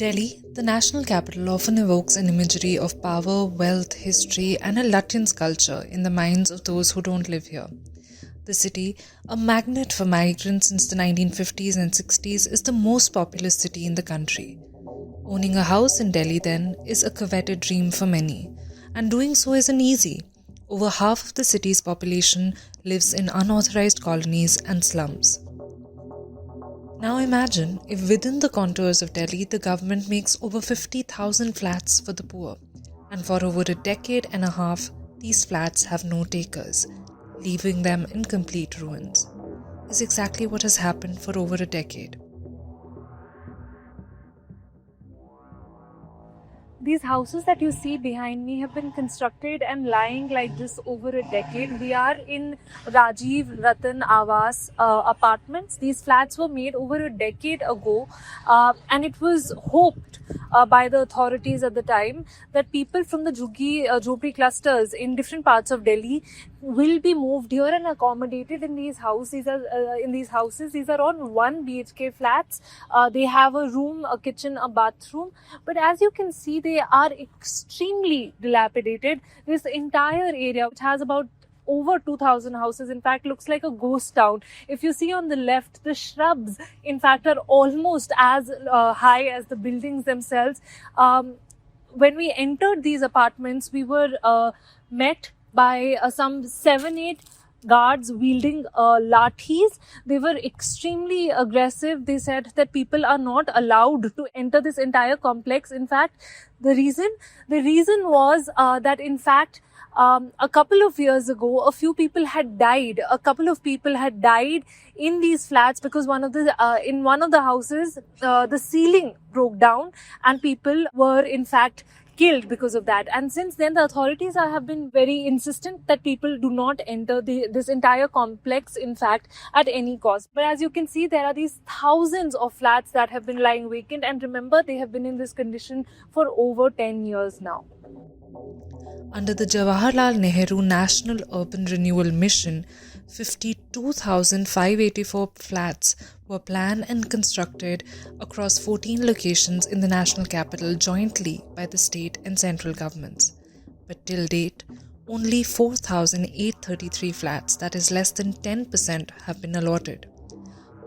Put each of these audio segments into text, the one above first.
Delhi, the national capital, often evokes an imagery of power, wealth, history, and a latent culture in the minds of those who don't live here. The city, a magnet for migrants since the 1950s and 60s, is the most populous city in the country. Owning a house in Delhi, then, is a coveted dream for many, and doing so isn't easy. Over half of the city's population lives in unauthorized colonies and slums. Now imagine if within the contours of Delhi the government makes over 50,000 flats for the poor, and for over a decade and a half these flats have no takers, leaving them in complete ruins. Is exactly what has happened for over a decade. These houses that you see behind me have been constructed and lying like this over a decade. We are in Rajiv Ratan Awas apartments. These flats were made over a decade ago, and it was hoped by the authorities at the time that people from the Jhopri clusters in different parts of Delhi will be moved here and accommodated in these houses. These are on 1 BHK flats. They have a room, a kitchen, a bathroom. But as you can see, they are extremely dilapidated. This entire area, which has about over 2,000 houses, in fact, looks like a ghost town. If you see on the left, the shrubs, in fact, are almost as high as the buildings themselves. When we entered these apartments, we were met by some 7-8 guards wielding lathis. They were extremely aggressive. They said that people are not allowed to enter this entire complex. In fact, the reason was that in fact a couple of years ago, a few people had died. A couple of people had died in these flats because in one of the houses, the ceiling broke down and people were in fact killed because of that. And since then, the authorities have been very insistent that people do not enter this entire complex, in fact, at any cost. But as you can see, there are these thousands of flats that have been lying vacant. And remember, they have been in this condition for over 10 years now. Under the Jawaharlal Nehru National Urban Renewal Mission, 52,584 flats were planned and constructed across 14 locations in the national capital jointly by the state and central governments. But till date, only 4,833 flats, that is less than 10%, have been allotted.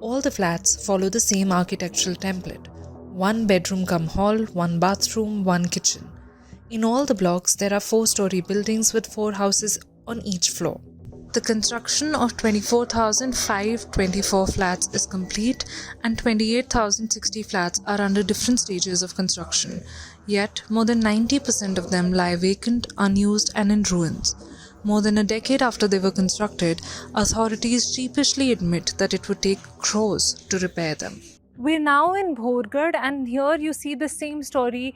All the flats follow the same architectural template: 1 bedroom cum hall, 1 bathroom, 1 kitchen. In all the blocks, there are 4-story buildings with 4 houses on each floor. The construction of 24,524 flats is complete and 28,060 flats are under different stages of construction. Yet, more than 90% of them lie vacant, unused and in ruins. More than a decade after they were constructed, authorities sheepishly admit that it would take crores to repair them. We're now in Bhorgarh, and here you see the same story.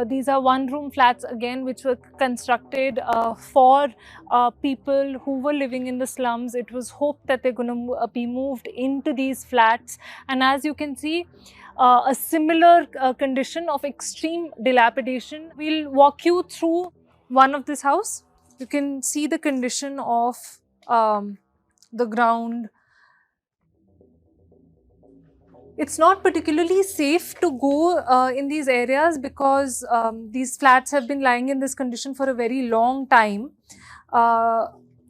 These are 1-room flats again, which were constructed for people who were living in the slums. It was hoped that they're going to be moved into these flats. And as you can see, a similar condition of extreme dilapidation. We'll walk you through one of this house. You can see the condition of the ground. It's not particularly safe to go in these areas because these flats have been lying in this condition for a very long time.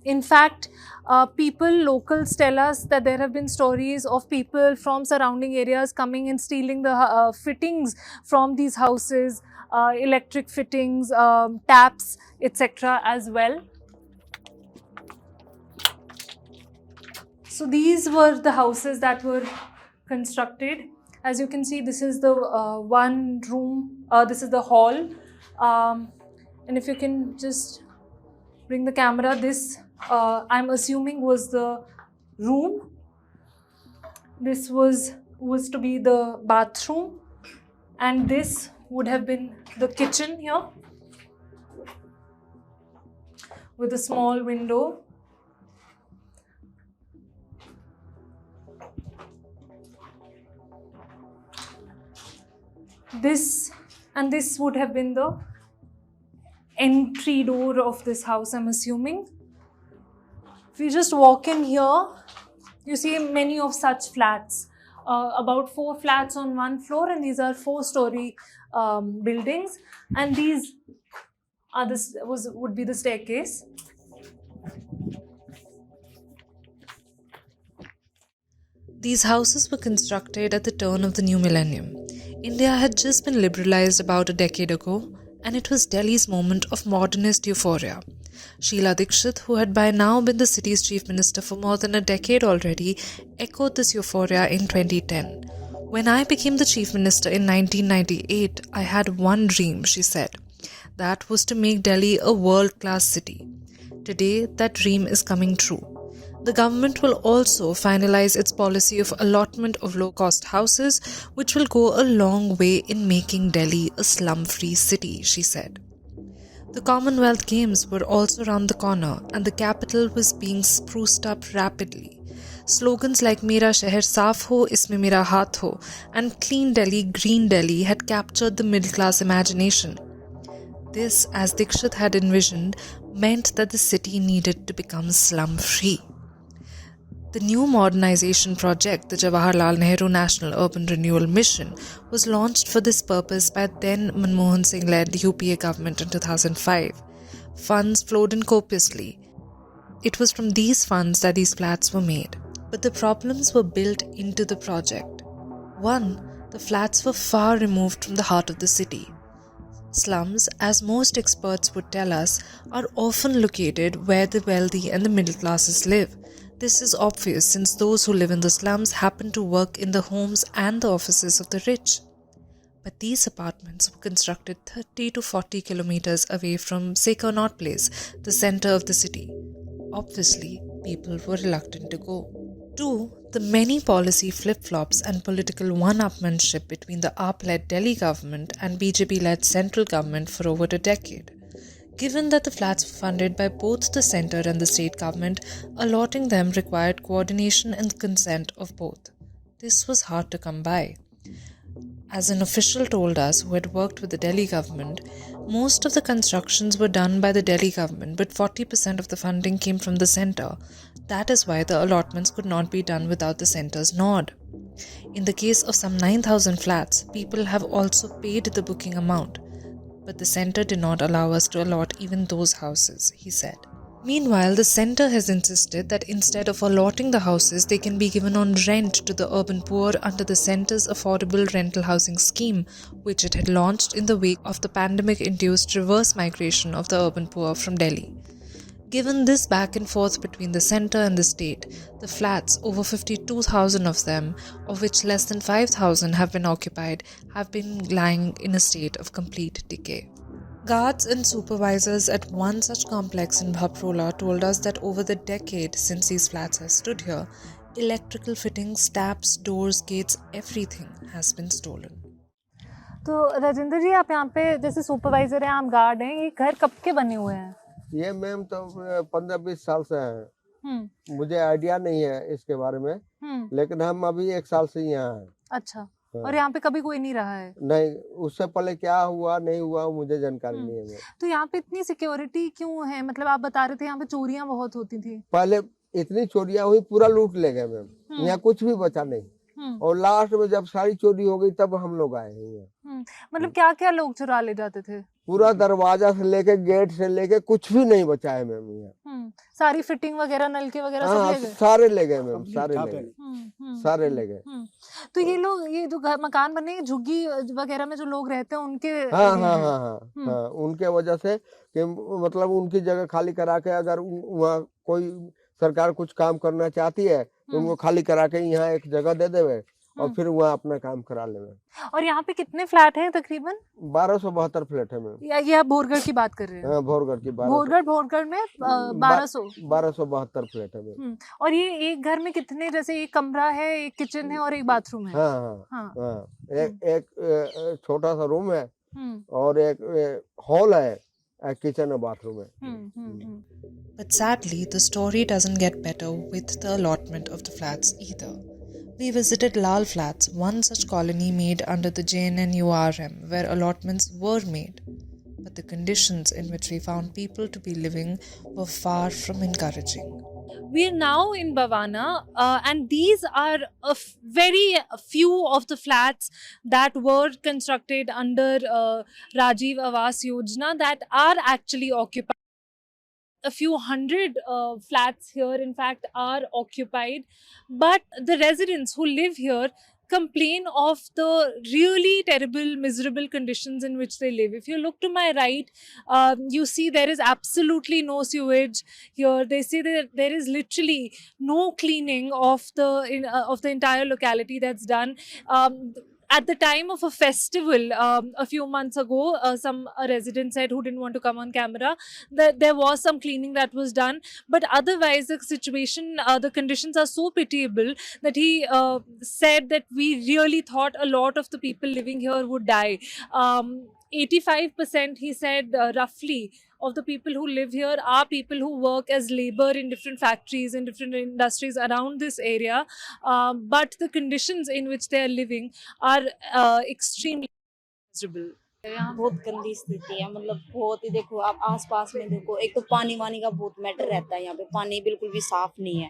In fact, locals tell us that there have been stories of people from surrounding areas coming and stealing the fittings from these houses, electric fittings, taps, etc. as well. So these were the houses that were constructed. As you can see, this is the 1 room, this is the hall, and if you can just bring the camera, this I'm assuming was the room. This was to be the bathroom, and this would have been the kitchen here with a small window. This would have been the entry door of this house, I'm assuming. If you just walk in here, you see many of such flats. about 4 flats on one floor, and these are 4-story buildings, and these are would be the staircase. These houses were constructed at the turn of the new millennium. India had just been liberalized about a decade ago, and it was Delhi's moment of modernist euphoria. Sheila Dikshit, who had by now been the city's chief minister for more than a decade already, echoed this euphoria in 2010. When I became the chief minister in 1998, I had one dream, she said. That was to make Delhi a world-class city. Today, that dream is coming true. The government will also finalize its policy of allotment of low-cost houses, which will go a long way in making Delhi a slum-free city, she said. The Commonwealth Games were also around the corner, and the capital was being spruced up rapidly. Slogans like Mera Shehar Saaf Ho, Isme Mera Haath Ho and Clean Delhi, Green Delhi had captured the middle-class imagination. This, as Dikshit had envisioned, meant that the city needed to become slum-free. The new modernization project, the Jawaharlal Nehru National Urban Renewal Mission, was launched for this purpose by then Manmohan Singh-led UPA government in 2005. Funds flowed in copiously. It was from these funds that these flats were made. But the problems were built into the project. One, the flats were far removed from the heart of the city. Slums, as most experts would tell us, are often located where the wealthy and the middle classes live. This is obvious since those who live in the slums happen to work in the homes and the offices of the rich. But these apartments were constructed 30 to 40 kilometers away from, say, Connaught Place, the center of the city. Obviously, people were reluctant to go. 2. The many policy flip-flops and political one-upmanship between the AAP-led Delhi government and BJP-led central government for over a decade. Given that the flats were funded by both the centre and the state government, allotting them required coordination and consent of both. This was hard to come by. As an official told us who had worked with the Delhi government, most of the constructions were done by the Delhi government, but 40% of the funding came from the centre. That is why the allotments could not be done without the centre's nod. In the case of some 9,000 flats, people have also paid the booking amount. But the centre did not allow us to allot even those houses, he said. Meanwhile, the centre has insisted that instead of allotting the houses, they can be given on rent to the urban poor under the centre's affordable rental housing scheme, which it had launched in the wake of the pandemic-induced reverse migration of the urban poor from Delhi. Given this back and forth between the centre and the state, the flats, over 52,000 of them, of which less than 5,000 have been occupied, have been lying in a state of complete decay. Guards and supervisors at one such complex in Bhaprola told us that over the decade since these flats have stood here, electrical fittings, taps, doors, gates, everything has been stolen. तो राजेंद्र जी, आप यहाँ पे जैसे supervisor हैं, आप guard हैं, ये घर कब के बने हुए हैं? ये मैम तो 15-20 साल से हैं। मुझे आइडिया नहीं है इसके बारे में, लेकिन हम अभी 1 साल से यहाँ हैं। अच्छा। और यहाँ पे कभी कोई नहीं रहा है? नहीं, उससे पहले क्या हुआ नहीं हुआ मुझे जानकारी नहीं है। तो यहाँ पे इतनी सिक्योरिटी क्यों है? मतलब आप बता रहे थे यहाँ पे चोरियां बहुत होती थी। पहले इतनी चोरियां हुई, पूरा लूट ले गए मैम। यहाँ कुछ भी बचा नहीं, और लास्ट में जब सारी चोरी हो गई तब हम लोग आए हैं। मतलब क्या क्या लोग चुरा ले जाते थे? पूरा दरवाजा से लेके गेट से लेके कुछ भी नहीं बचा है मैम यहाँ। सारी फिटिंग वगैरह, नलके वगैरह सब ले गए? सारे ले गए मैम, सारे ले गए, सारे ले गए। तो ये लोग, ये जो मकान बने, झुग्गी वगैरह में जो लोग रहते हैं उनके, हाँ, उनके वजह से कि मतलब उनकी जगह खाली करा के, अगर वहाँ कोई सरकार कुछ काम करना चाहती है तो उनको खाली करा के यहाँ एक जगह दे देवे और फिर वहाँ अपना काम करा लेवे। और यहाँ पे कितने फ्लैट हैं तकरीबन? 1272 फ्लैट है मैम। ये आप भोरगढ़ की बात कर रहे हैं? हाँ, भोरगढ़ की बात। भोरगढ़ में 1272 फ्लैट है मैम। और ये एक घर में कितने, जैसे एक कमरा है, एक किचन है और एक बाथरूम है? हाँ। एक छोटा सा रूम है और एक हॉल है, kitchen and bathroom. But sadly, the story doesn't get better with the allotment of the flats either. We visited Lal Flats, one such colony made under the JNNURM, where allotments were made. But the conditions in which we found people to be living were far from encouraging. We are now in Bhavana, and these are very few of the flats that were constructed under Rajiv Awas Yojana that are actually occupied. A few hundred flats here, in fact, are occupied, but the residents who live here complain of the really terrible, miserable conditions in which they live. If you look to my right, you see there is absolutely no sewage here. They say that there is literally no cleaning of the entire locality that's done. At the time of a festival a few months ago, some resident said, who didn't want to come on camera, that there was some cleaning that was done, but otherwise the situation, the conditions are so pitiable that he said that we really thought a lot of the people living here would die. 85%, he said, roughly, of the people who live here are people who work as labor in different factories, in different industries around this area. But the conditions in which they are living are extremely miserable. यहाँ बहुत गंदी स्थिति है, मतलब बहुत ही, देखो आप आसपास में देखो, एक तो पानी वानी का बहुत मैटर रहता है यहाँ पे, पानी बिल्कुल भी साफ नहीं है,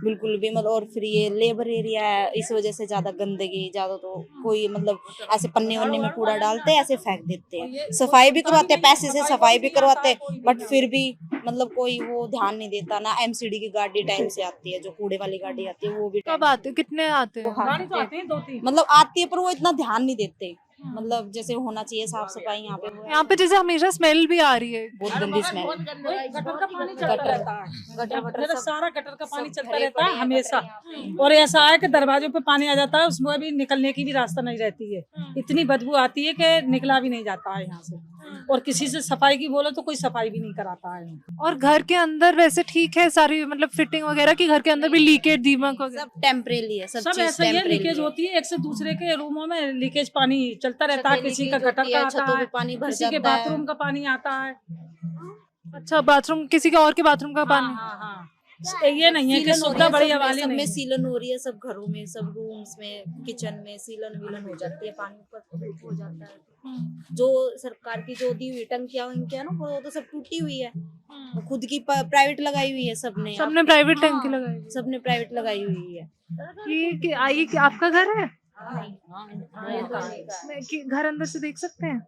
बिल्कुल भी, मतलब, और फिर ये लेबर एरिया है, इस वजह से ज्यादा गंदगी, ज्यादा तो कोई, मतलब, ऐसे पन्ने वन्ने में कूड़ा डालते हैं, ऐसे फेंक देते हैं, सफाई भी करवाते हैं, पैसे से सफाई भी करवाते हैं, बट फिर भी मतलब कोई वो ध्यान नहीं देता ना। एमसीडी की गाड़ी टाइम से आती है, जो कूड़े वाली गाड़ी आती है वो भी कब आते, कितने आते हैं? मतलब आती है, पर वो इतना ध्यान नहीं देते, मतलब जैसे होना चाहिए साफ सफाई यहाँ पे। यहाँ पे जैसे हमेशा स्मेल भी आ रही है, बहुत गंदी स्मेल, गटर का पानी चलता रहता है, गटर सारा गटर का पानी चलता रहता है हमेशा, और ऐसा है कि दरवाजों पे पानी आ जाता है, उसमें भी निकलने की भी रास्ता नहीं रहती है, इतनी बदबू आती है कि निकला भी नहीं जाता है यहाँ से, और किसी से सफाई की बोलो तो कोई सफाई भी नहीं कराता है। और घर के अंदर वैसे ठीक है सारी, मतलब फिटिंग वगैरह की, घर के अंदर भी लीकेज, दीमक वगैरह सब टेम्परेरी है, सब ऐसा ही है, लीकेज होती है, एक से दूसरे के रूमों में लीकेज पानी चलता रहता है, किसी का गटर का आता है, पानी भर किसी के जाता है, बाथरूम का पानी आता है। अच्छा, बाथरूम, किसी के और के बाथरूम का पानी? हाँ, ये नहीं है कि सुविधा बढ़िया वाली सब में नहीं। सीलन हो रही है, सब घरों में, सब रूम्स में, किचन में सीलन वीलन हो जाती है, पानी ऊपर हो जाता है। जो सरकार की जो दी हुई टंकियां है ना, वो तो सब टूटी हुई है, खुद की प्राइवेट लगाई हुई है, सबने प्राइवेट टंकी लगाई? सबने प्राइवेट लगाई हुई है। ये आपका घर है? घर अंदर से देख सकते हैं?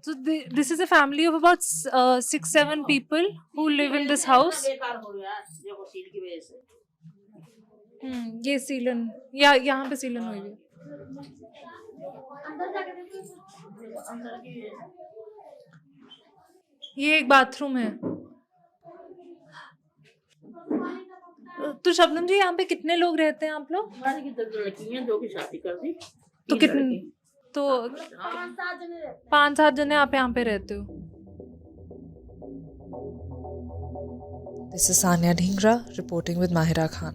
So this is a family of about 6-7 people who live in this house. ये सीलन, या यहाँ पे सीलन हुई है। ये एक बाथरूम है। तो शबनम जी, यहाँ पे कितने लोग रहते हैं आप लोग? हमारे की 2 लड़कियां, 2 की शादी कर दी, तो कितने, तो 5-7 जने आप यहाँ पे रहते हो? This is Sanya Dhingra reporting with Mahira Khan.